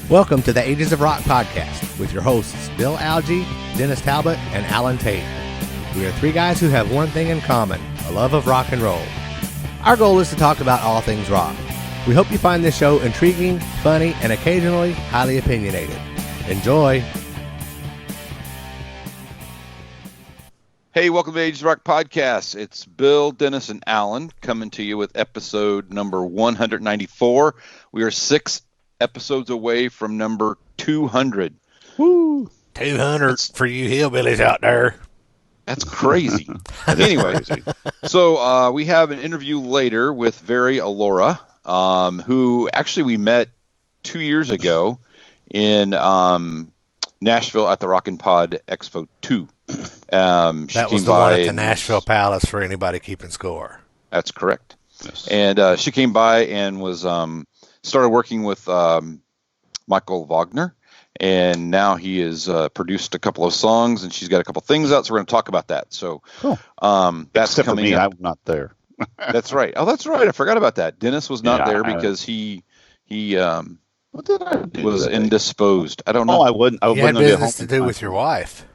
Welcome to the Ages of Rock podcast with your hosts Bill Algie, Dennis Talbot, and Alan Tate. We are three guys who have one thing in common, a love of rock and roll. Our goal is to talk about all things rock. We hope you find this show intriguing, funny, and occasionally highly opinionated. Enjoy! Hey, welcome to the Ages of Rock podcast. It's Bill, Dennis, and Alan coming to you with episode number 194. We are 6 episodes away from number 200. Woo! 200 for you hillbillies out there. That's crazy. Anyway, so we have an interview later with Very Alora, who actually we met 2 years ago in Nashville at the Rockin' Pod Expo 2. That was the one at the Nashville Palace for anybody keeping score. That's correct. Yes. And she came by and was started working with Michael Wagener, and now he has produced a couple of songs, and she's got a couple things out, so we're going to talk about that. So cool. That's Except coming for me, up. I'm not there. That's right. Oh, that's right. I forgot about that. Dennis was not there because he what did I do was indisposed. I don't know. Oh, I wouldn't. You had business to do with your wife.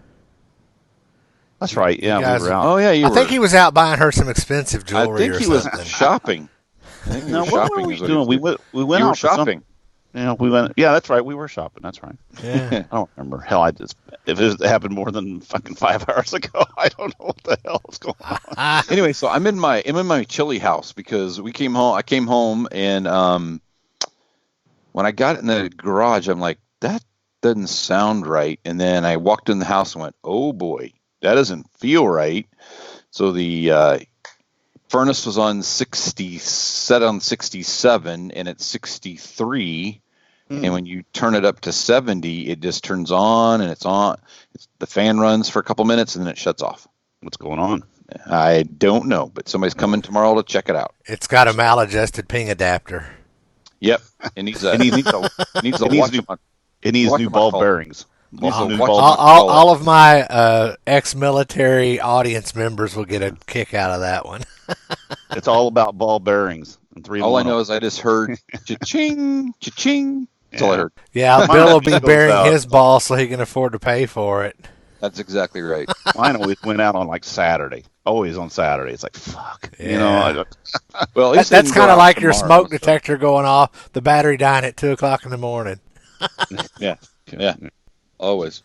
That's right. Yeah, guys, we were out. Oh, yeah, you I were. think he was out buying her some expensive jewelry. I think he was shopping. I think he was What shopping. were we doing? We went You out were for some- shopping. we went. Yeah, that's right. We were shopping. That's right. Yeah. I don't remember. Hell, if it happened more than fucking 5 hours ago, I don't know what the hell is going on. Anyway, so I'm in my chili house because we came home. I came home and when I got in the garage, I'm like, that doesn't sound right. And then I walked in the house and went, oh boy, that doesn't feel right. So the furnace was on 67, and it's 63. And when you turn it up to 70, it just turns on, and it's on. The fan runs for a couple minutes, and then it shuts off. What's going on? I don't know, but somebody's coming tomorrow to check it out. It's got a maladjusted ping adapter. Yep, it needs a new ball bearings. All of my ex-military audience members will get a kick out of that one. It's all about ball bearings. All I know is I just heard cha-ching, cha-ching. That's all I heard. Yeah, Bill will be burying his ball so he can afford to pay for it. That's exactly right. Mine always went out on like Saturday. Always on Saturday. It's like, fuck. Yeah. You know. Well, that's kind of like your smoke detector going off, the battery dying at 2 o'clock in the morning. Yeah. Always.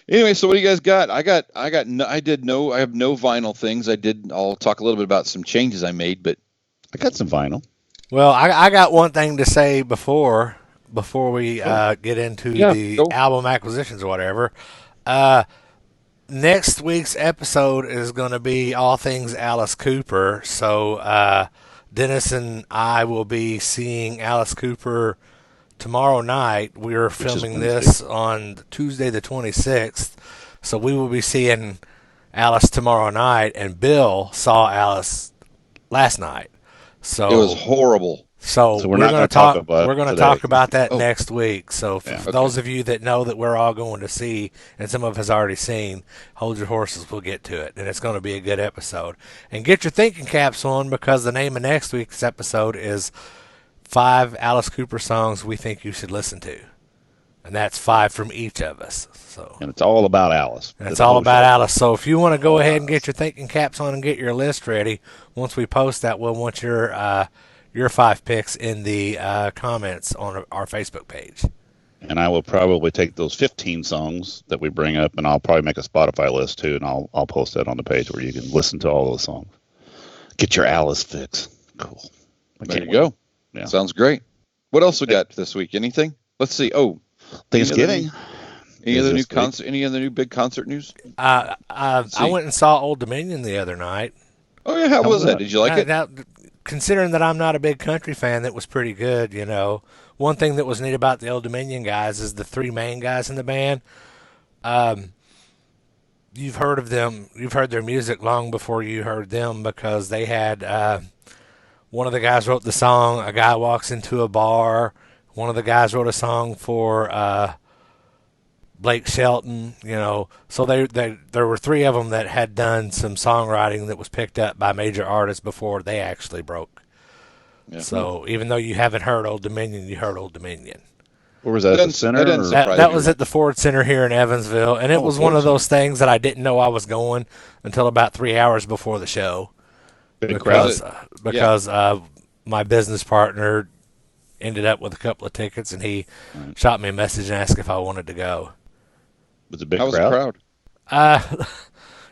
Anyway, so what do you guys got? I have no vinyl things. I'll talk a little bit about some changes I made, but I got some vinyl. Well, I got one thing to say before we get into the album acquisitions or whatever. Next week's episode is going to be all things Alice Cooper. So Dennis and I will be seeing Alice Cooper tomorrow night. We're filming this on Tuesday the 26th. So we will be seeing Alice tomorrow night, and Bill saw Alice last night. So it was horrible. So we're going to talk about we're going to talk about that next week. So for those of you that know that we're all going to see, and some of us already seen, hold your horses. We'll get to it, and it's going to be a good episode. And get your thinking caps on, because the name of next week's episode is 5 Alice Cooper songs we think you should listen to, and that's 5 from each of us. And it's all about Alice. It's all about Alice. So if you want to go ahead and get your thinking caps on and get your list ready, once we post that, we'll want your 5 picks in the comments on our Facebook page. And I will probably take those 15 songs that we bring up, and I'll probably make a Spotify list too, and I'll post that on the page where you can listen to all those songs. Get your Alice fix. Cool. There you go. Yeah. Sounds great. What else we got this week? Anything? Let's see. Oh, Thanksgiving. Any other new concert? Any other new big concert news? I went and saw Old Dominion the other night. Oh yeah, how was that? Did you like it? Now, considering that I'm not a big country fan, that was pretty good. You know, one thing that was neat about the Old Dominion guys is the 3 main guys in the band. You've heard of them. You've heard their music long before you heard them, because they had one of the guys wrote the song "A Guy Walks Into a Bar." One of the guys wrote a song for Blake Shelton, so there were three of them that had done some songwriting that was picked up by major artists before they actually broke. Yeah. So even though you haven't heard Old Dominion, you heard Old Dominion. Where was that? At the center? That was at the Ford Center here in Evansville, and it was one of those things that I didn't know I was going until about 3 hours before the show. Big crowd. Because my business partner ended up with a couple of tickets, and he shot me a message and asked if I wanted to go. Was it a big crowd? How was the crowd?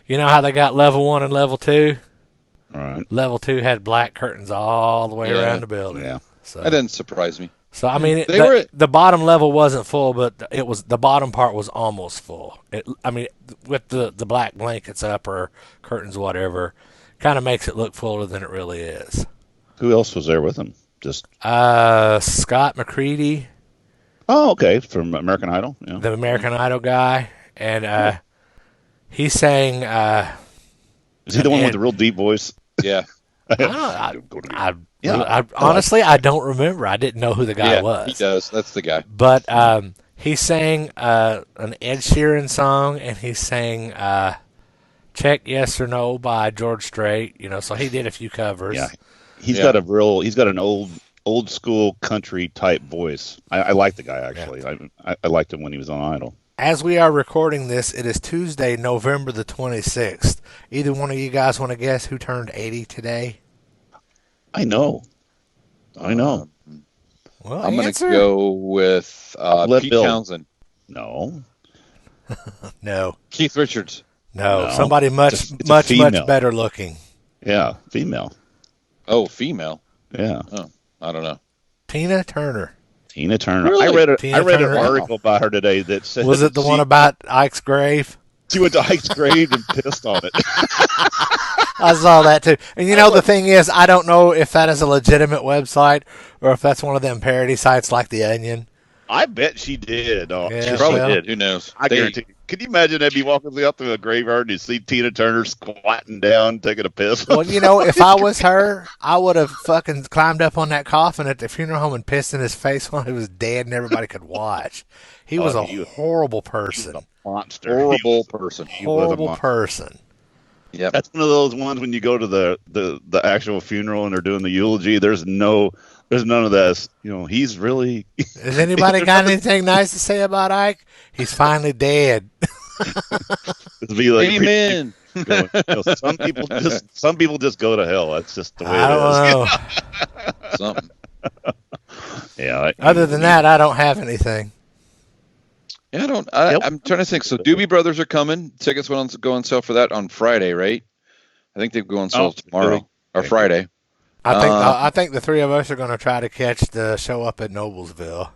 You know how they got level 1 and level 2? All right. Level 2 had black curtains all the way around the building. Yeah. So that didn't surprise me. So I mean, the bottom level wasn't full, but the bottom part was almost full. With the black blankets up or curtains, whatever, kind of makes it look fuller than it really is. Who else was there with him? Just Scott McCready. Oh, okay, from American Idol. Yeah. The American Idol guy, and he sang. Is he the one with the real deep voice? Yeah. Honestly, I don't remember. I didn't know who the guy was. He does. That's the guy. But he sang an Ed Sheeran song, and he sang "Check Yes or No" by George Strait. So he did a few covers. Yeah, he's got an old school country type voice. I like the guy actually. Yeah. I liked him when he was on Idol. As we are recording this, it is Tuesday, November the 26th. Either one of you guys want to guess who turned 80 today? I know. Well, I'm going to go with Pete Townsend. No. No. Keith Richards. No. Somebody much better looking. Yeah, female. Oh, female. Yeah. Oh, I don't know. Tina Turner. Really? I read an article about her today that said. Was it the one about Ike's grave? She went to Ike's grave and pissed on it. I saw that too. And the thing is, I don't know if that is a legitimate website or if that's one of them parody sites like The Onion. I bet she did. Oh, yeah, she probably did. Who knows? I guarantee. Could you imagine that? Be walking up to a graveyard and you see Tina Turner squatting down, taking a piss? Well, if I was her, I would have fucking climbed up on that coffin at the funeral home and pissed in his face while he was dead and everybody could watch. He was a horrible person. He was a monster. Horrible person. Horrible person. Yep. That's one of those ones when you go to the actual funeral and they're doing the eulogy. There's none of this. He's really. Has anybody got anything nice to say about Ike? He's finally dead. It'd be like, amen. Some people just go to hell. That's just the way it is. Something. Yeah. Other than that, I don't have anything. Yeah, I'm trying to think. So Doobie Brothers are coming. Tickets go on sale for that on Friday, right? I think they go on sale tomorrow or Friday. I think the three of us are going to try to catch the show up at Noblesville.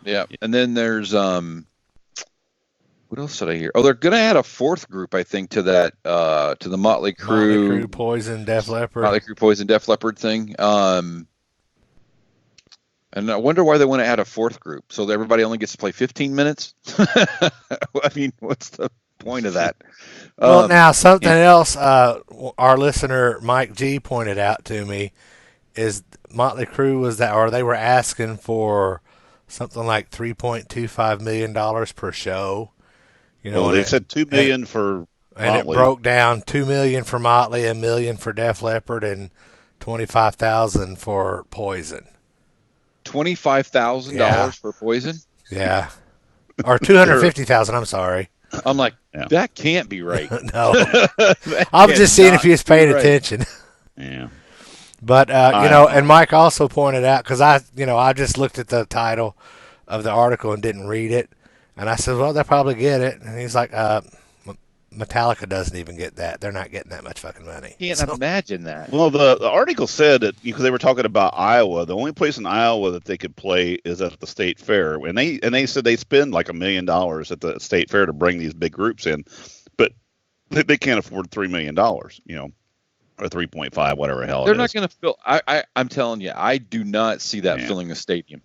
Yeah, and then there's what else did I hear? Oh, they're going to add a fourth group, I think, to that to the Motley Crue, Poison, Def Leppard. Motley Crue, Poison, Def Leppard thing. And I wonder why they want to add a fourth group. So that everybody only gets to play 15 minutes? I mean, what's the point of that? Well, now, something else our listener Mike G pointed out to me is Motley Crue they were asking for something like $3.25 million per show. They said $2 million for Motley. And it broke down $2 million for Motley, $1 million for Def Leppard, and $25,000 for Poison. $25,000 for Poison? Yeah. Or $250,000, I'm sorry. I'm like, that can't be right. No. I'm just seeing if he's paying attention. Yeah. But, and Mike also pointed out, because I just looked at the title of the article and didn't read it. And I said, well, they'll probably get it. And he's like, Metallica doesn't even get that. They're not getting that much fucking money. Can't imagine that. Well, the article said that because they were talking about Iowa, the only place in Iowa that they could play is at the state fair, and they said they spend like $1 million at the state fair to bring these big groups in, but they can't afford $3 million, or 3.5, whatever the hell. They're not going to fill. I'm telling you, I do not see that filling a stadium.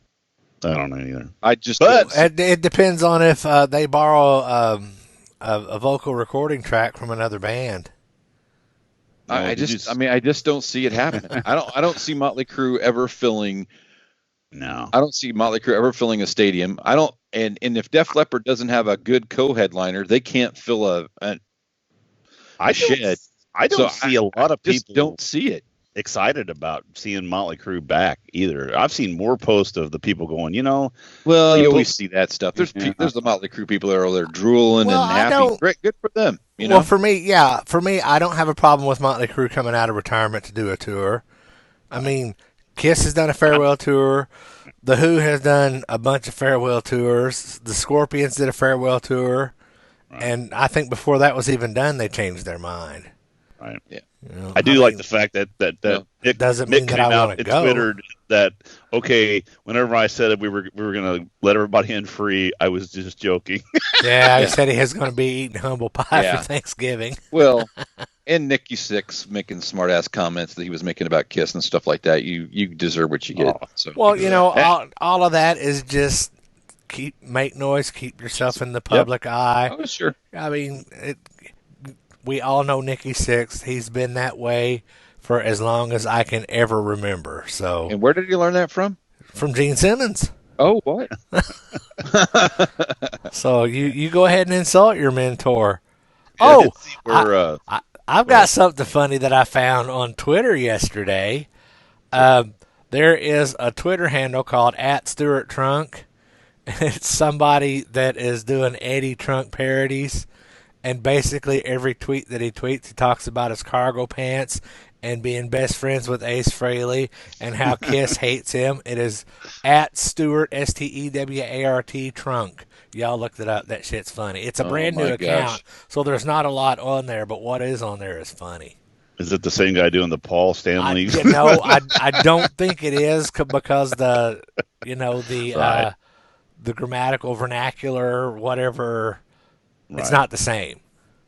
I don't know either. But it depends on if they borrow. A vocal recording track from another band. I just don't see it happening. I don't see Motley Crue ever filling No. I don't see Motley Crue ever filling a stadium. I don't, and if Def Leppard doesn't have a good co-headliner, they can't fill a shed. I don't see a lot of just people don't see it. excited about seeing Motley Crue back either. I've seen more posts of the people going, Well, you people- always see that stuff. There's the Motley Crue people that are over there drooling and happy. Great, good for them. Well, for me, I don't have a problem with Motley Crue coming out of retirement to do a tour. I mean, Kiss has done a farewell tour. The Who has done a bunch of farewell tours. The Scorpions did a farewell tour. Right. And I think before that was even done, they changed their mind. Right. Yeah. I like the fact that Nick doesn't mean came that I out want to and go. Twittered that, okay, whenever I said that we were going to let everybody in free, I was just joking. Yeah, he said he was going to be eating humble pie for Thanksgiving. Well, and Nikki Sixx making smart-ass comments that he was making about Kiss and stuff like that. You deserve what you get. So. Well, all of that is just make noise, keep yourself in the public eye. Oh, sure. I mean, we all know Nikki Sixx. He's been that way for as long as I can ever remember. So, and where did you learn that from? From Gene Simmons. Oh, what? So you go ahead and insult your mentor. I've got something funny that I found on Twitter yesterday. There is a Twitter handle called @StewartTrunk. It's somebody that is doing Eddie Trunk parodies. And basically every tweet that he tweets, he talks about his cargo pants and being best friends with Ace Frehley and how Kiss hates him. It is @Stewart, STEWART, Trunk. Y'all looked it up. That shit's funny. It's a brand new account, so there's not a lot on there, but what is on there is funny. Is it the same guy doing the Paul Stanley? I don't think it is because the grammatical vernacular, whatever. Right. It's not the same.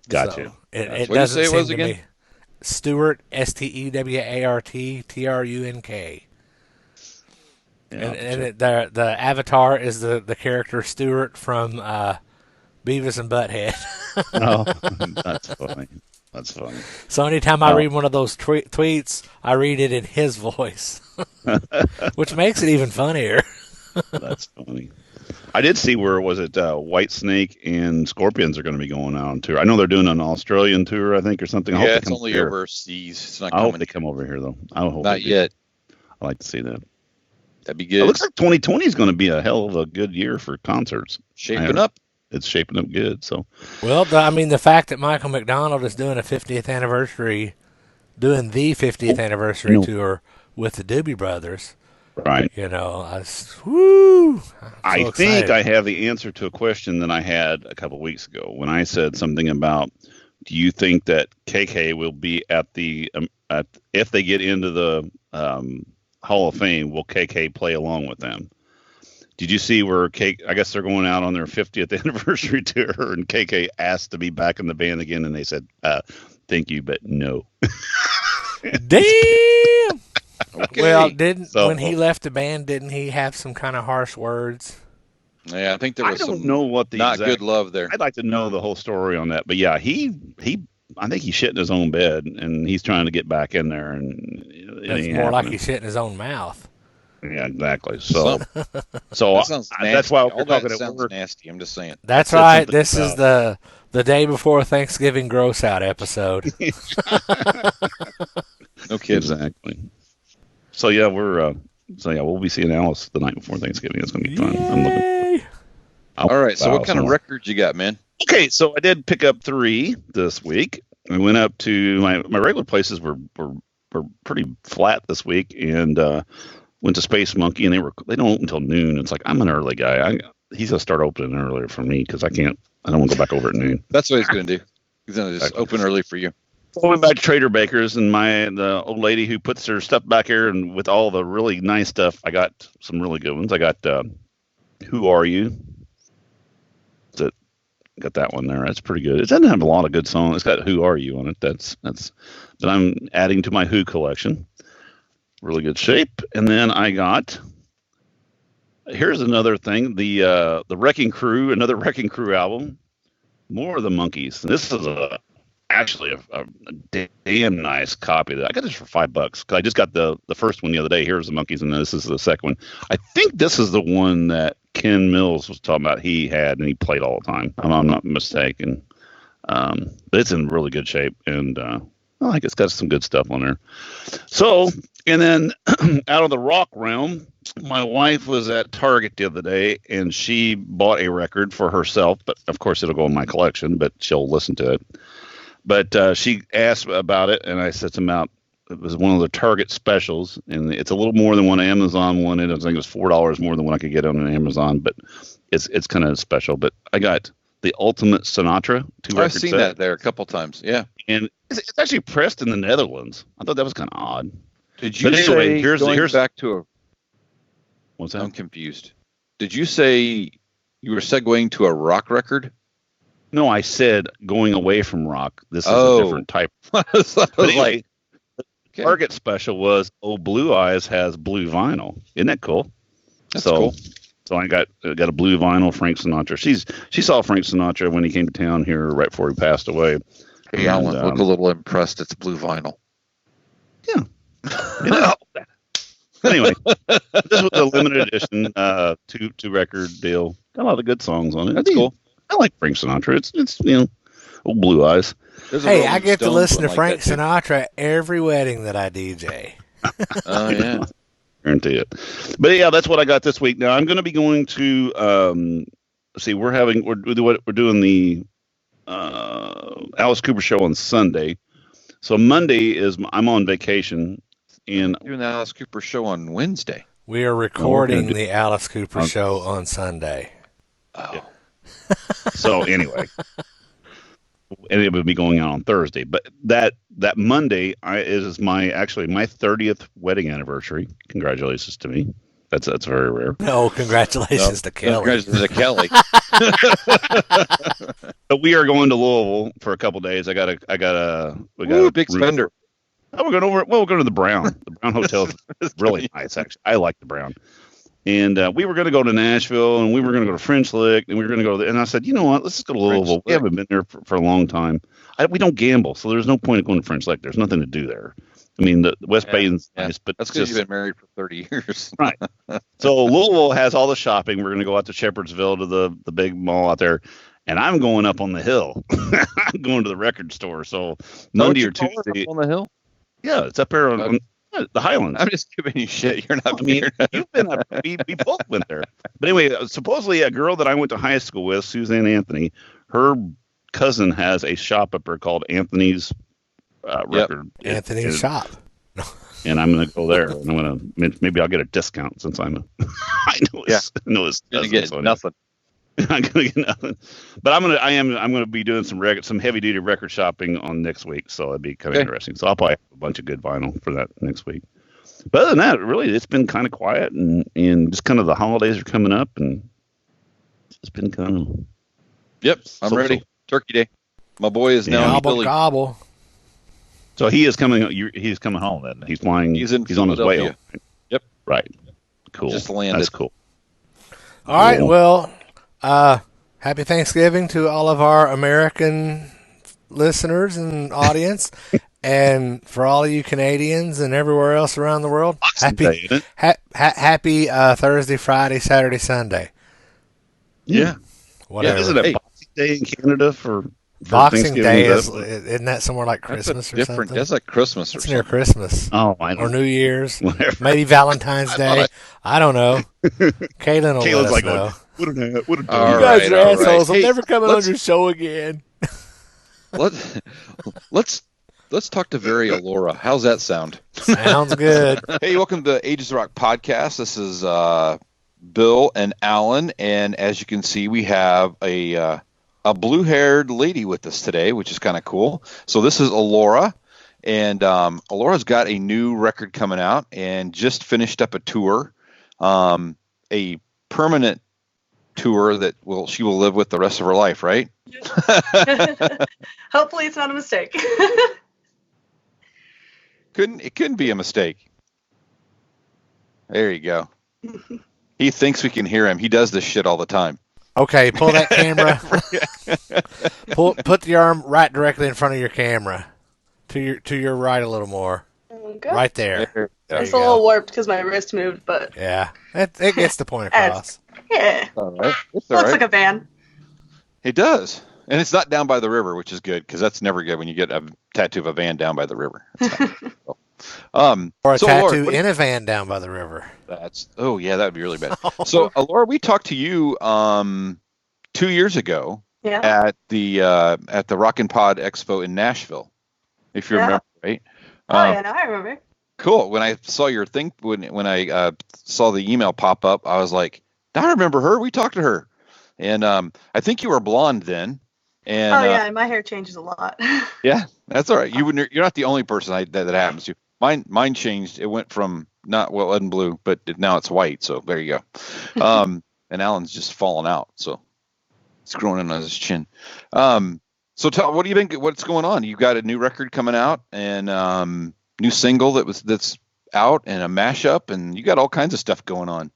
Gotcha. So it what doesn't did you say seem it was to again? me. Stewart, STEWART, TRUNK. And the avatar is the character Stewart from Beavis and Butthead. Oh, that's funny. That's funny. So anytime I read one of those tweets, I read it in his voice, which makes it even funnier. That's funny. I did see where Whitesnake and Scorpions are going to be going out on tour. I know they're doing an Australian tour, I think, or something. Yeah, it's only overseas. It's not coming. I hope they come over here, though. I hope not yet. I'd like to see that. That'd be good. It looks like 2020 is going to be a hell of a good year for concerts. Shaping up. It's shaping up good. So, well, the fact that Michael McDonald is doing the 50th anniversary tour with the Doobie Brothers. Right. I think I have the answer to a question that I had a couple of weeks ago when I said something about, do you think that KK will be at the if they get into the Hall of Fame, will KK play along with them? Did you see where I guess they're going out on their 50th anniversary tour, and KK asked to be back in the band again, and they said, "Thank you, but no." Damn. Okay. Well, when he left the band, didn't he have some kind of harsh words? Yeah, I think there was good love there. I'd like to know the whole story on that. But yeah, I think he shit in his own bed, and he's trying to get back in there. And it's more like he shit in his own mouth. Yeah, exactly. So that's why we're talking at work. Nasty. I'm just saying. That's right. This is the day before Thanksgiving gross out episode. No kidding. Exactly. So yeah, we'll be seeing Alice the night before Thanksgiving. It's going to be fun. I'm looking forward. All right. So what kind of records you got, man? Okay, so I did pick up 3 this week. I went up to my regular places were pretty flat this week, and went to Space Monkey, and they don't open until noon. It's like, I'm an early guy. He's gonna start opening earlier for me because I don't want to go back over at noon. That's what he's gonna do. He's gonna just open early for you. I went back to Trader Baker's, and the old lady who puts her stuff back here, and with all the really nice stuff, I got some really good ones. I got Who Are You? Got that one there. That's pretty good. It doesn't have a lot of good songs. It's got Who Are You on it. That's that I'm adding to my Who collection. Really good shape. And then I got, here's another thing, the Wrecking Crew, another Wrecking Crew album, More of the Monkeys. This is I actually a damn nice copy of that. I got this for $5 because I just got the first one the other day. Here's the Monkeys, and this is the second one. I think this is the one that Ken Mills was talking about he had and he played all the time. I'm not mistaken. But it's in really good shape, and I like it's got some good stuff on there. So, and then out of the rock realm, my wife was at Target the other day, and she bought a record for herself. But of course, it'll go in my collection, but she'll listen to it. But she asked about it, and I said something about it was one of the Target specials, and it's a little more than one Amazon one. I think it was $4 more than what I could get on an Amazon, but it's kind of special. But I got the Ultimate Sinatra 2 record I've seen set. that there a couple times. Yeah, and it's actually pressed in the Netherlands. I thought that was kind of odd. Did you But say anyway, here's back to a? What's that? I'm confused. Did you say you were segueing to a rock record? No, I said going away from rock. This is a different type. I was But anyway, like, the Target special was Blue Eyes has blue vinyl. Isn't that cool? That's cool. So I got a blue vinyl Frank Sinatra. She saw Frank Sinatra when he came to town here right before he passed away. Hey, Alan, look a little impressed. It's blue vinyl. Yeah. Anyway, this was a limited edition two record deal. Got a lot of good songs on it. That's cool. I like Frank Sinatra. It's old Blue Eyes. Hey, I get to listen to Frank Sinatra every wedding that I DJ. Oh yeah, guarantee it. But yeah, that's what I got this week. Now I'm going to be going to we're doing the Alice Cooper show on Sunday. So Monday I'm on vacation. And doing the Alice Cooper show on Wednesday. We are recording the Alice Cooper show on Sunday. Oh. Yeah. So anyway, and it would be going on Thursday. But that Monday is my 30th wedding anniversary. Congratulations to me. That's very rare. No, congratulations to Kelly. Congratulations to Kelly. But we are going to Louisville for a couple days. We got a big spender. Oh, we're going to the Brown. The Brown Hotel is really nice, actually. I like the Brown. And we were going to go to Nashville, and we were going to go to French Lick, and we were going to go and I said, you know what? Let's just go to Louisville. We haven't been there for a long time. We don't gamble, so there's no point in going to French Lick. There's nothing to do there. I mean, the West Bay is nice, but that's because you've been married for 30 years. Right. So Louisville has all the shopping. We're going to go out to Shepherdsville to the big mall out there. And I'm going up on the hill. I'm going to the record store. So Monday or Tuesday. Up on the hill? Yeah, it's up here on the Highlands. I'm just giving you shit. You're not. You've been up. We both went there. But anyway, supposedly a girl that I went to high school with, Suzanne Anthony, her cousin has a shop up there called Anthony's Record. Anthony's shop. And I'm going to go there, and I'm going to maybe I'll get a discount since I know his cousin. Get nothing. I'm gonna get nothing, but I'm gonna be doing some heavy duty record shopping on next week, so it'd be kind of interesting. So I'll probably have a bunch of good vinyl for that next week. But other than that, really, it's been kind of quiet, and just kind of the holidays are coming up, and it's been kind of. Yep, I'm ready. Turkey Day. My boy is now gobble. So he is coming. He's coming home then. He's flying. He's on his way home. Yep. Right. Cool. Just landed. That's cool. All right. Well. Happy Thanksgiving to all of our American listeners and audience, and for all of you Canadians and everywhere else around the world. Happy Thursday, Friday, Saturday, Sunday. Yeah. Whatever. Isn't it Boxing Day in Canada for Boxing Day? Isn't that somewhere like Christmas or different, something? That's like Christmas or something. It's near Christmas. Oh, I don't or New Year's. Whatever. Maybe Valentine's Day. I don't know. Caitlin will let us know. What you guys are assholes. I'm never coming on your show again. Let's talk to Very Alora. How's that sound? Sounds good. Hey, welcome to Ages of Rock Podcast. This is Bill and Alan, and as you can see, we have a blue-haired lady with us today, which is kind of cool. So this is Alora, and Alora's got a new record coming out and just finished up a tour, a permanent tour that she will live with the rest of her life, right? Hopefully it's not a mistake. It couldn't be a mistake. There you go. He thinks we can hear him. He does this shit all the time. Okay, pull that camera. Put the arm right directly in front of your camera. To your right a little more. Okay. Right there. There. There It's you a little go. warped because my wrist moved, but Yeah, it gets the point As- across. yeah, All right. It's all looks right. like a van. It does. And it's not down by the river, which is good because that's never good when you get a tattoo of a van down by the river. Or a So, tattoo Laura, in a van down by the river. oh yeah, that would be really bad. So, Laura, we talked to you 2 years ago Yeah. at the Rockin' Pod Expo in Nashville, if you Yeah. remember, right? Oh yeah, now I remember. Cool. When I saw your thing, when I saw the email pop up, I was like, I remember her. We talked to her, and I think you were blonde then. And Oh yeah, and my hair changes a lot. yeah, that's all right. You're not the only person that happens to. Mine changed. It went from it wasn't blue, but now it's white. So there you go. And Alan's just fallen out, so it's growing in on his chin. So what do you think? What's going on? You got a new record coming out, and new single that's out, and a mashup, and you got all kinds of stuff going on.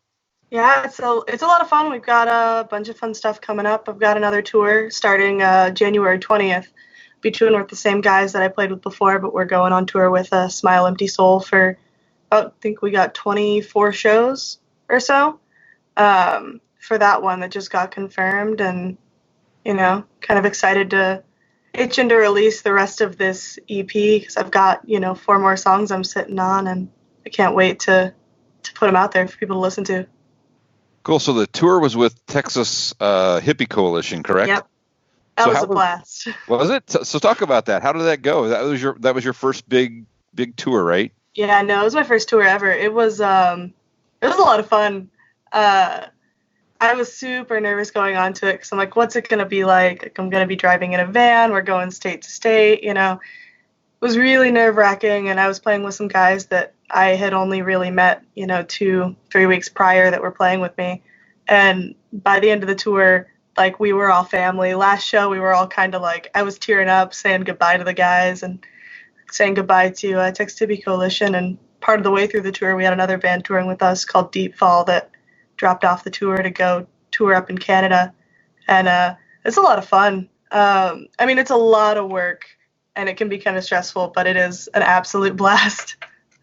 Yeah, it's a lot of fun. We've got a bunch of fun stuff coming up. I've got another tour starting January 20th. Be touring with the same guys that I played with before, but we're going on tour with Smile Empty Soul for I think we got 24 shows or so for that one that just got confirmed, and kind of excited to itching to release the rest of this EP because I've got 4 more songs I'm sitting on, and I can't wait to put them out there for people to listen to. Cool. So the tour was with Texas Hippie Coalition, correct? Yep. That was a blast. Was it? So talk about that. How did that go? That was your first big tour, right? Yeah, no, it was my first tour ever. It was a lot of fun. I was super nervous going on to it because I'm like, what's it going to be like? I'm going to be driving in a van. We're going state to state, It was really nerve-wracking, and I was playing with some guys that I had only really met, 2-3 weeks prior that were playing with me. And by the end of the tour, like, we were all family. Last show, we were all kind of like, I was tearing up, saying goodbye to the guys and saying goodbye to Texas Hippie Coalition. And part of the way through the tour, we had another band touring with us called Deep Fall that dropped off the tour to go tour up in Canada. And it's a lot of fun. It's a lot of work, and it can be kind of stressful, but it is an absolute blast.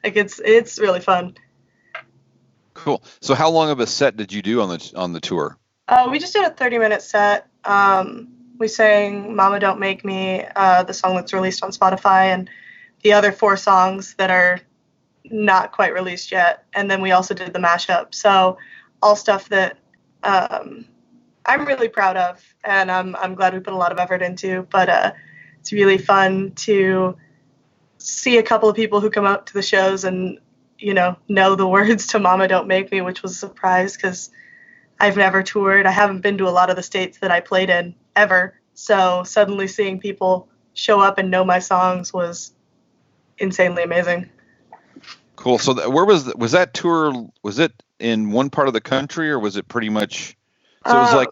Like, it's really fun. Cool. So how long of a set did you do on the tour? We just did a 30-minute set. We sang Mama Don't Make Me, the song that's released on Spotify, and the other 4 songs that are not quite released yet. And then we also did the mashup. So all stuff that I'm really proud of, and I'm glad we put a lot of effort into. But it's really fun to see a couple of people who come up to the shows and know the words to Mama Don't Make Me, which was a surprise because I've never toured. I haven't been to a lot of the states that I played in ever. So suddenly seeing people show up and know my songs was insanely amazing. Cool. So where was that tour? Was it in one part of the country, or was it pretty much? So it was like,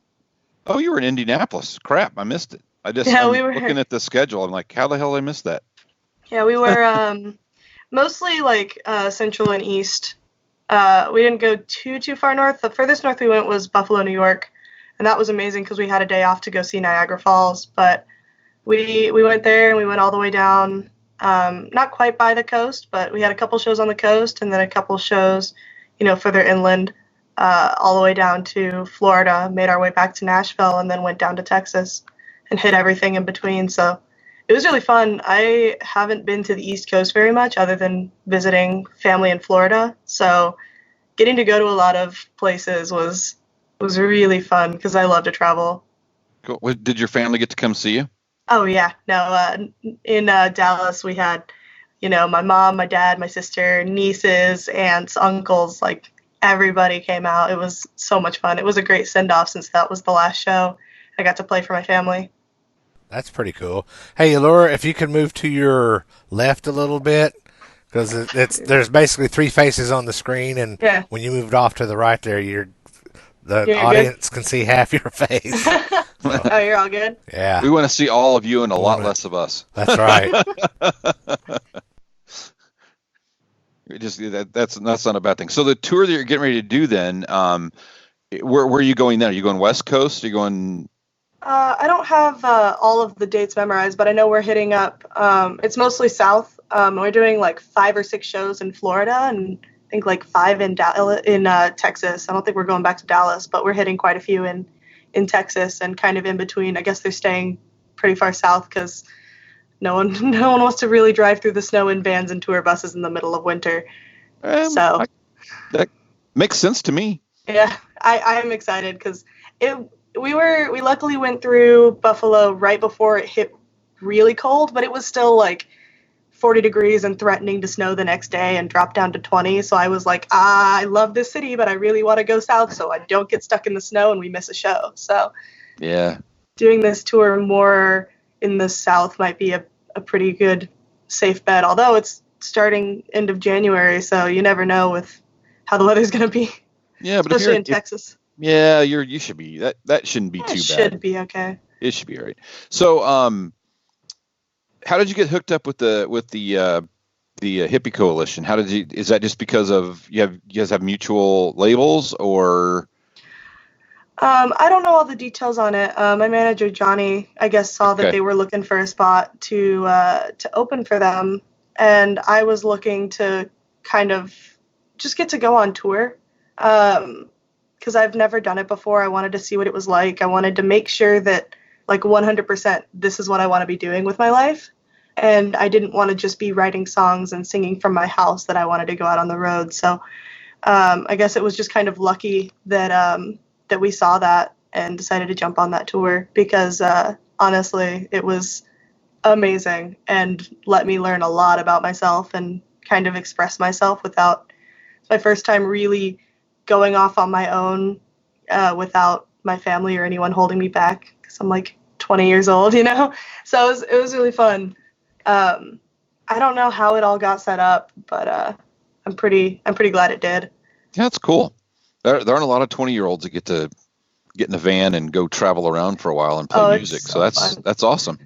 oh, you were in Indianapolis. Crap, I missed it. We were looking at the schedule. I'm like, how the hell did I miss that? Yeah, we were mostly like central and east. We didn't go too far north. The furthest north we went was Buffalo, New York, and that was amazing because we had a day off to go see Niagara Falls. But we went there, and we went all the way down, not quite by the coast, but we had a couple shows on the coast, and then a couple shows, further inland, all the way down to Florida. Made our way back to Nashville, and then went down to Texas, and hit everything in between. So it was really fun. I haven't been to the East Coast very much other than visiting family in Florida. So getting to go to a lot of places was really fun because I love to travel. Cool. Did your family get to come see you? Oh, yeah. No, in Dallas, we had, my mom, my dad, my sister, nieces, aunts, uncles, like everybody came out. It was so much fun. It was a great send-off since that was the last show I got to play for my family. That's pretty cool. Hey, Laura, if you could move to your left a little bit, because there's basically 3 faces on the screen, and when you moved off to the right there, the audience can see half your face. Oh, you're all good? Yeah. We want to see all of you and a lot less of us. That's right. That's not a bad thing. So the tour that you're getting ready to do then, Where are you going then? Are you going West Coast? Are you going? I don't have all of the dates memorized, but I know we're hitting up. It's mostly south. We're doing like 5 or 6 shows in Florida, and I think like 5 in Texas. I don't think we're going back to Dallas, but we're hitting quite a few in Texas and kind of in between. I guess they're staying pretty far south because no one wants to really drive through the snow in vans and tour buses in the middle of winter. So that makes sense to me. yeah, I'm excited because we luckily went through Buffalo right before it hit really cold, but it was still like 40 degrees and threatening to snow the next day and drop down to 20. So I was like, I love this city, but I really want to go south so I don't get stuck in the snow and we miss a show. So yeah, doing this tour more in the south might be a pretty good safe bet, although it's starting end of January, so you never know with how the weather's going to be. Yeah, but especially in Texas. Yeah, you should be. That shouldn't be too bad. It should be okay. It should be all right. So, how did you get hooked up with the hippie coalition? Is that just because of you guys have mutual labels, or? I don't know all the details on it. My manager Johnny, I guess, saw that they were looking for a spot to open for them, and I was looking to kind of just get to go on tour. Because I've never done it before. I wanted to see what it was like. I wanted to make sure that, like, 100% this is what I want to be doing with my life. And I didn't want to just be writing songs and singing from my house, that I wanted to go out on the road. So I guess it was just kind of lucky that that we saw that and decided to jump on that tour because, honestly, it was amazing and let me learn a lot about myself and kind of express myself without – it's my first time really – going off on my own without my family or anyone holding me back because I'm like 20 years old, you know? So it was really fun. I don't know how it all got set up, but I'm pretty glad it did. Yeah, it's cool. There aren't a lot of 20-year-olds that get to get in a van and go travel around for a while and play music. So that's awesome.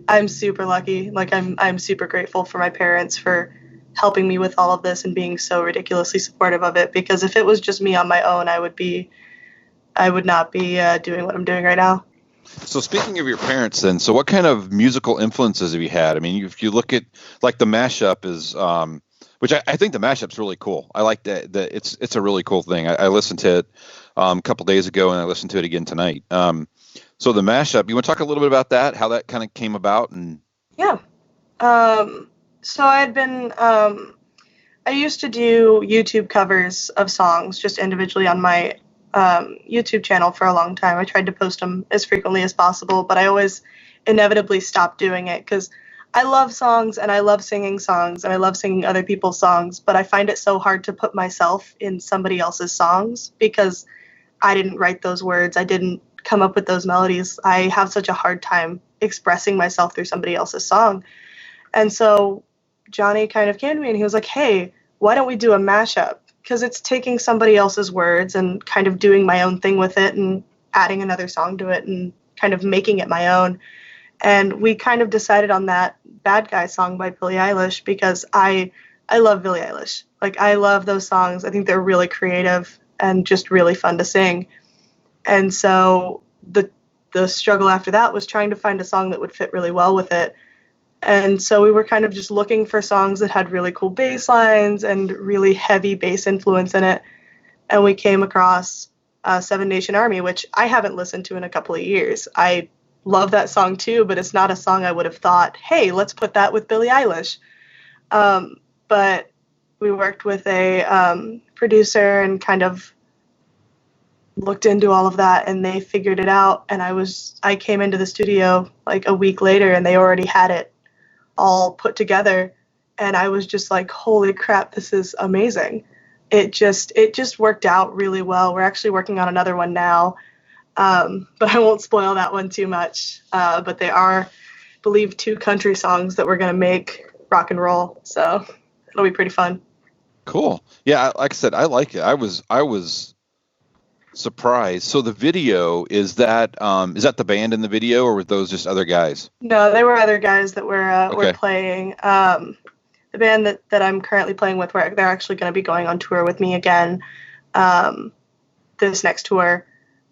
I'm super lucky. Like I'm super grateful for my parents for helping me with all of this and being so ridiculously supportive of it, because if it was just me on my own, I would not be doing what I'm doing right now. So speaking of your parents then, so what kind of musical influences have you had? I mean, if you look at like the mashup is, which I think the mashup's really cool. I like that it's a really cool thing. I listened to it a couple days ago and I listened to it again tonight. So the mashup, you want to talk a little bit about that, how that kind of came about? And yeah. So I had been, I used to do YouTube covers of songs just individually on my YouTube channel for a long time. I tried to post them as frequently as possible, but I always inevitably stopped doing it because I love songs and I love singing songs and I love singing other people's songs, but I find it so hard to put myself in somebody else's songs because I didn't write those words. I didn't come up with those melodies. I have such a hard time expressing myself through somebody else's song. And so Johnny kind of came to me and he was like, hey, why don't we do a mashup? Because it's taking somebody else's words and kind of doing my own thing with it and adding another song to it and kind of making it my own. And we kind of decided on that Bad Guy song by Billie Eilish because I love Billie Eilish. Like, I love those songs. I think they're really creative and just really fun to sing. And so the struggle after that was trying to find a song that would fit really well with it. And so we were kind of just looking for songs that had really cool bass lines and really heavy bass influence in it. And we came across Seven Nation Army, which I haven't listened to in a couple of years. I love that song too, but it's not a song I would have thought, hey, let's put that with Billie Eilish. But we worked with a producer and kind of looked into all of that, and they figured it out. And I came into the studio like a week later and they already had it all put together, and I was just like, holy crap, this is amazing. It just worked out really well. We're actually working on another one now, but I won't spoil that one too much. But they are, I believe, 2 country songs that we're going to make rock and roll, so it'll be pretty fun. Cool. Yeah, like I said, I like it. I was surprised. So the video, is that the band in the video, or were those just other guys? No, they were other guys that were playing. The band that I'm currently playing with, they're actually going to be going on tour with me again. this next tour.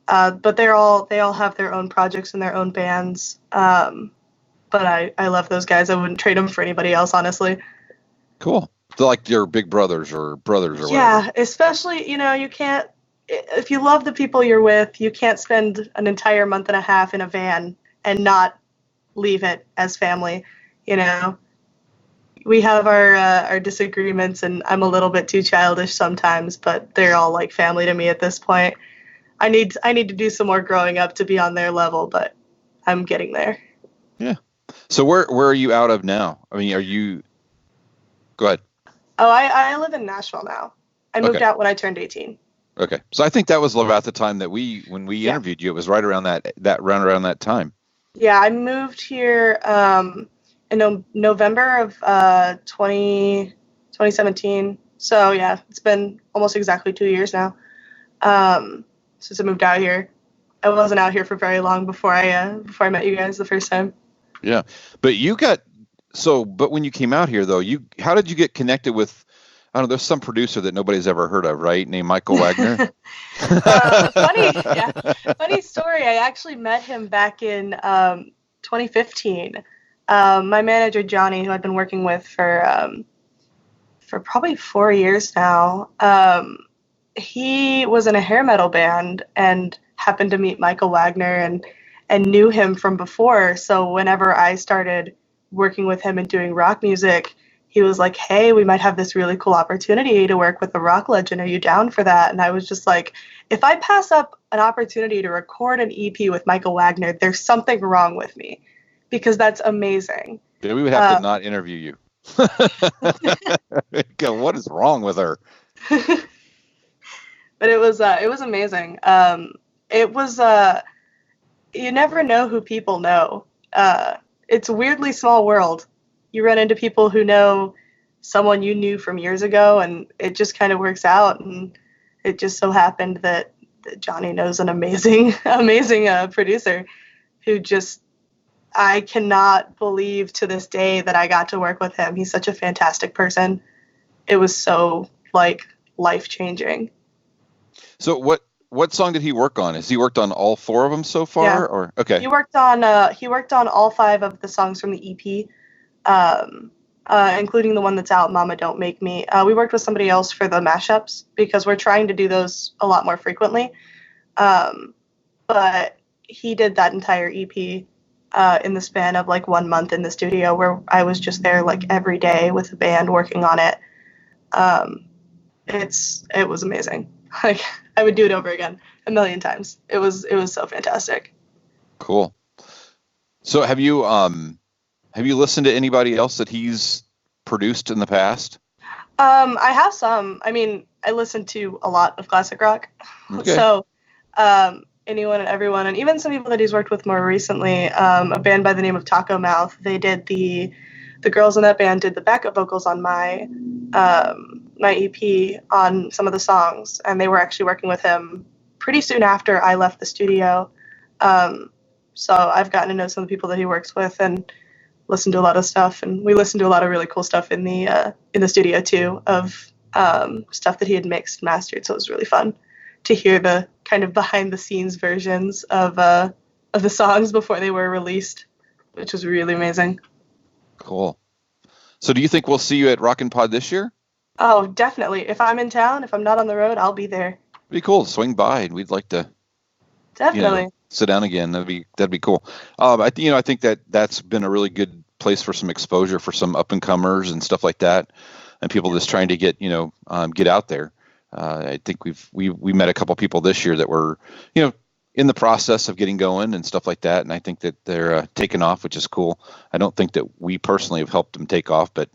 But they all have their own projects and their own bands. But I love those guys. I wouldn't trade them for anybody else, honestly. Cool. They're like your big brothers or whatever. Yeah, especially, you can't, if you love the people you're with, you can't spend an entire month and a half in a van and not leave it as family. We have our disagreements, and I'm a little bit too childish sometimes, but they're all like family to me at this point. I need to do some more growing up to be on their level, but I'm getting there. Yeah. So where are you out of now? I mean, are you? Go ahead. Oh, I live in Nashville now. I moved Okay. out when I turned 18. Okay. So I think that was about the time that when we interviewed you, it was right around around that time. Yeah, I moved here in November of 2017. So yeah, it's been almost exactly 2 years now since I moved out here. I wasn't out here for very long before I met you guys the first time. Yeah, but but when you came out here though, how did you get connected with? I don't know. There's some producer that nobody's ever heard of, right? Named Michael Wagener. Funny story. I actually met him back in 2015. My manager Johnny, who I've been working with for probably 4 years now, he was in a hair metal band and happened to meet Michael Wagener and knew him from before. So whenever I started working with him and doing rock music, he was like, hey, we might have this really cool opportunity to work with a rock legend. Are you down for that? And I was just like, if I pass up an opportunity to record an EP with Michael Wagener, there's something wrong with me, because that's amazing. Yeah, we would have to not interview you. What is wrong with her? But it was amazing. It was you never know who people know. It's a weirdly small world. You run into people who know someone you knew from years ago, and it just kind of works out. And it just so happened that Johnny knows an amazing producer who just, I cannot believe to this day that I got to work with him. He's such a fantastic person. It was so life-changing. So what song did he work on? Has he worked on all 4 of them so far? Yeah. Or okay. He worked on all 5 of the songs from the EP, including the one that's out, Mama Don't Make Me. We worked with somebody else for the mashups because we're trying to do those a lot more frequently. But he did that entire EP in the span of like 1 month in the studio, where I was just there like every day with the band working on it. It was amazing. Like, I would do it over again a million times. It was so fantastic. Cool. So have you listened to anybody else that he's produced in the past? I have some. I mean, I listen to a lot of classic rock. Okay. So anyone and everyone, and even some people that he's worked with more recently, a band by the name of Taco Mouth. They did the girls in that band did the backup vocals on my EP on some of the songs, and they were actually working with him pretty soon after I left the studio. So I've gotten to know some of the people that he works with and listened to a lot of stuff, and we listened to a lot of really cool stuff in the studio too, of stuff that he had mixed and mastered. So it was really fun to hear the kind of behind the scenes versions of the songs before they were released, which was really amazing. Cool. So do you think we'll see you at Rockin' Pod this year? Oh, definitely. If I'm in town, if I'm not on the road, I'll be there. It'd be cool to swing by, and we'd like to definitely sit down again. That'd be cool. I think that's been a really good place for some exposure for some up and comers and stuff like that, and people just trying to get get out there. I think we met a couple people this year that were in the process of getting going and stuff like that, and I think that they're taking off, which is cool. I don't think that we personally have helped them take off, but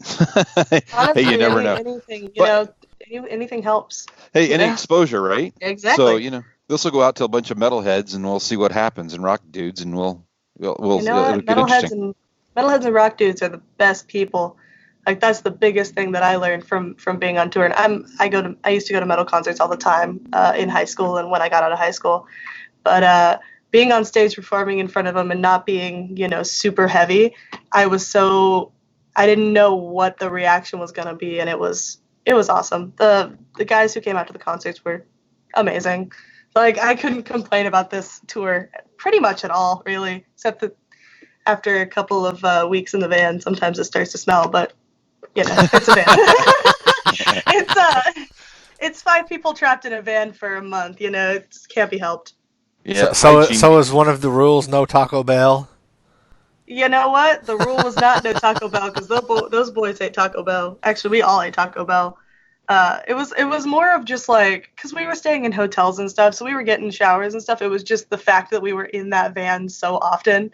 honestly, hey, you never know. Anything helps. Hey, any exposure, right? Exactly. So this will go out to a bunch of metalheads, and we'll see what happens, and rock dudes, and we'll metalheads and rock dudes are the best people. Like, that's the biggest thing that I learned from being on tour. And I used to go to metal concerts all the time in high school and when I got out of high school. But being on stage performing in front of them and not being, super heavy, I didn't know what the reaction was going to be, and it was awesome. The guys who came out to the concerts were amazing. Like, I couldn't complain about this tour pretty much at all, really, except that after a couple of weeks in the van, sometimes it starts to smell, but, it's a van. It's 5 people trapped in a van for a month, it can't be helped. Yeah. So is one of the rules no Taco Bell? You know what? The rule was not no Taco Bell, because those boys ate Taco Bell. Actually, we all ate Taco Bell. It was more of just like, because we were staying in hotels and stuff, so we were getting showers and stuff. It was just the fact that we were in that van so often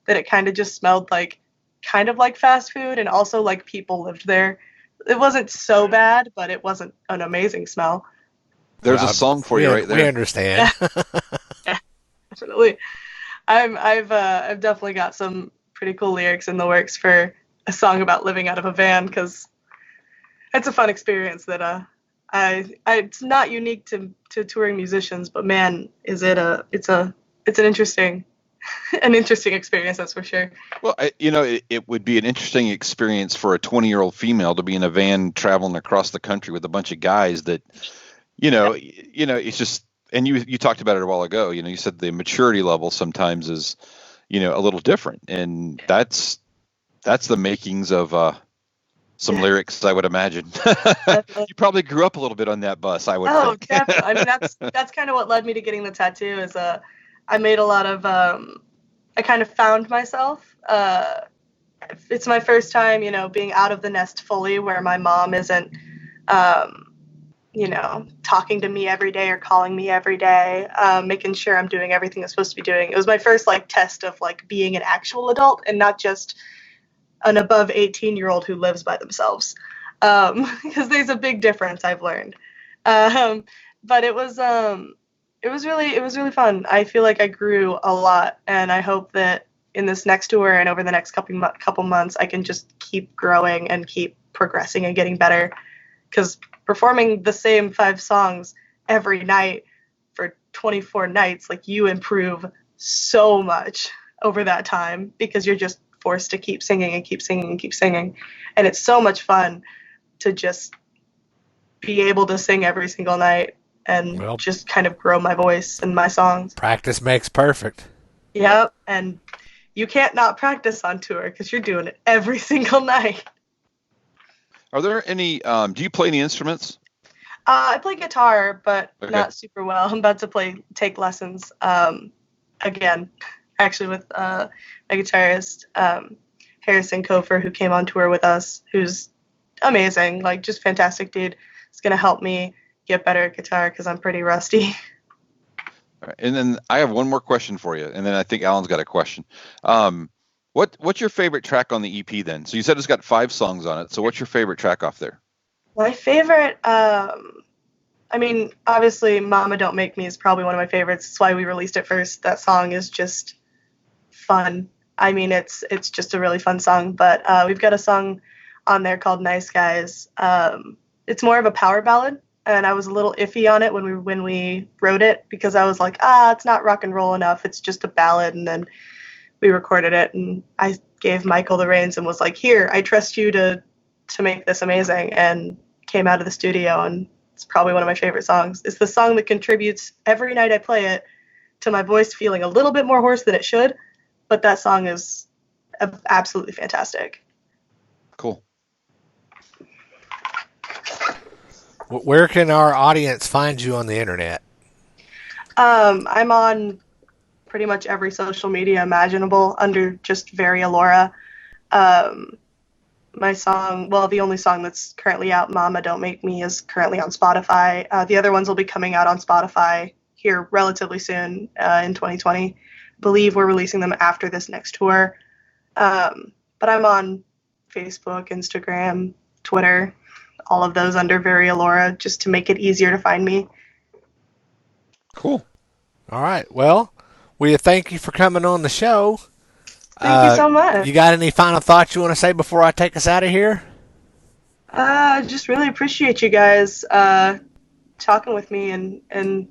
that it kind of just smelled like, kind of like fast food, and also like people lived there. It wasn't so bad, but it wasn't an amazing smell. There's a song for you right there. We understand. Yeah, definitely. I've definitely got some pretty cool lyrics in the works for a song about living out of a van, because it's a fun experience that it's not unique to touring musicians, but man, it's an interesting experience, that's for sure. Well, it would be an interesting experience for a 20-year-old female to be in a van traveling across the country with a bunch of guys that, it's just, and you talked about it a while ago, you said the maturity level sometimes is, a little different, and that's the makings of some lyrics, I would imagine. You probably grew up a little bit on that bus, I would think. Oh, definitely. I mean, that's kind of what led me to getting the tattoo. Is I made a lot of I kind of found myself. It's my first time, being out of the nest fully, where my mom isn't, talking to me every day or calling me every day, making sure I'm doing everything I'm supposed to be doing. It was my first test of being an actual adult and not just an above 18-year-old who lives by themselves, because there's a big difference, I've learned. But it was really fun. I feel like I grew a lot, and I hope that in this next tour and over the next couple months, I can just keep growing and keep progressing and getting better, because performing the same 5 songs every night for 24 nights, you improve so much over that time, because you're just forced to keep singing and keep singing and keep singing. And it's so much fun to just be able to sing every single night and just kind of grow my voice and my songs. Practice makes perfect. Yep, and you can't not practice on tour, because you're doing it every single night. Are there any, do you play any instruments? I play guitar, but not super well. I'm about to take lessons again, actually, with my guitarist, Harrison Kofer, who came on tour with us, who's amazing, just fantastic dude. He's going to help me get better at guitar, because I'm pretty rusty. All right, and then I have one more question for you, and then I think Alan's got a question. What's your favorite track on the EP then? So you said it's got 5 songs on it, so what's your favorite track off there? My favorite, obviously Mama Don't Make Me is probably one of my favorites. That's why we released it first. That song is just fun. It's just a really fun song, but we've got a song on there called Nice Guys. It's more of a power ballad, and I was a little iffy on it when we wrote it, because I was like, it's not rock and roll enough. It's just a ballad. And then we recorded it, and I gave Michael the reins and was like, here, I trust you to make this amazing, and came out of the studio, and it's probably one of my favorite songs. It's the song that contributes every night I play it to my voice feeling a little bit more hoarse than it should, but that song is absolutely fantastic. Cool. Where can our audience find you on the internet? I'm on pretty much every social media imaginable under just Very Alora. My song, the only song that's currently out, Mama Don't Make Me, is currently on Spotify. The other ones will be coming out on Spotify here relatively soon in 2020. I believe we're releasing them after this next tour. But I'm on Facebook, Instagram, Twitter, all of those under Very Alora, just to make it easier to find me. Cool. All right. Well, we thank you for coming on the show. Thank you so much. You got any final thoughts you want to say before I take us out of here? Just really appreciate you guys talking with me and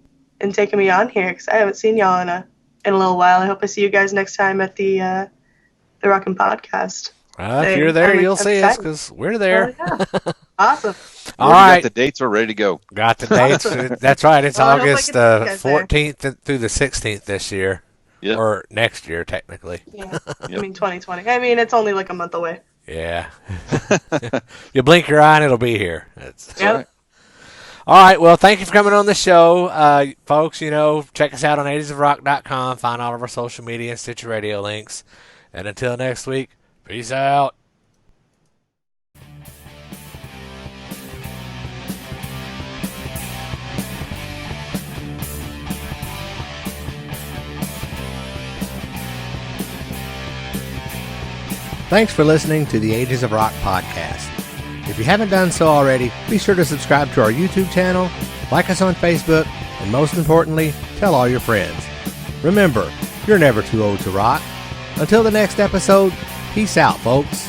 taking me on here, because I haven't seen y'all in a little while. I hope I see you guys next time at the Rockin' Podcast. If you're there, you'll see us, because we're there. Oh, yeah. Awesome. All Already right. got the dates. We're ready to go. Got the dates. That's right. It's Well, I hope I August get to see you guys there. 14th through the 16th this year. Yep. Or next year, technically. Yeah. I mean, 2020. I mean, it's only like a month away. Yeah. You blink your eye and it'll be here. That's Yep. right. All right. Well, thank you for coming on the show. Folks, check us out on 80sofrock.com. Find all of our social media and Stitcher Radio links. And until next week, peace out. Thanks for listening to the Ages of Rock podcast. If you haven't done so already, be sure to subscribe to our YouTube channel, like us on Facebook, and most importantly, tell all your friends. Remember, you're never too old to rock. Until the next episode, peace out, folks.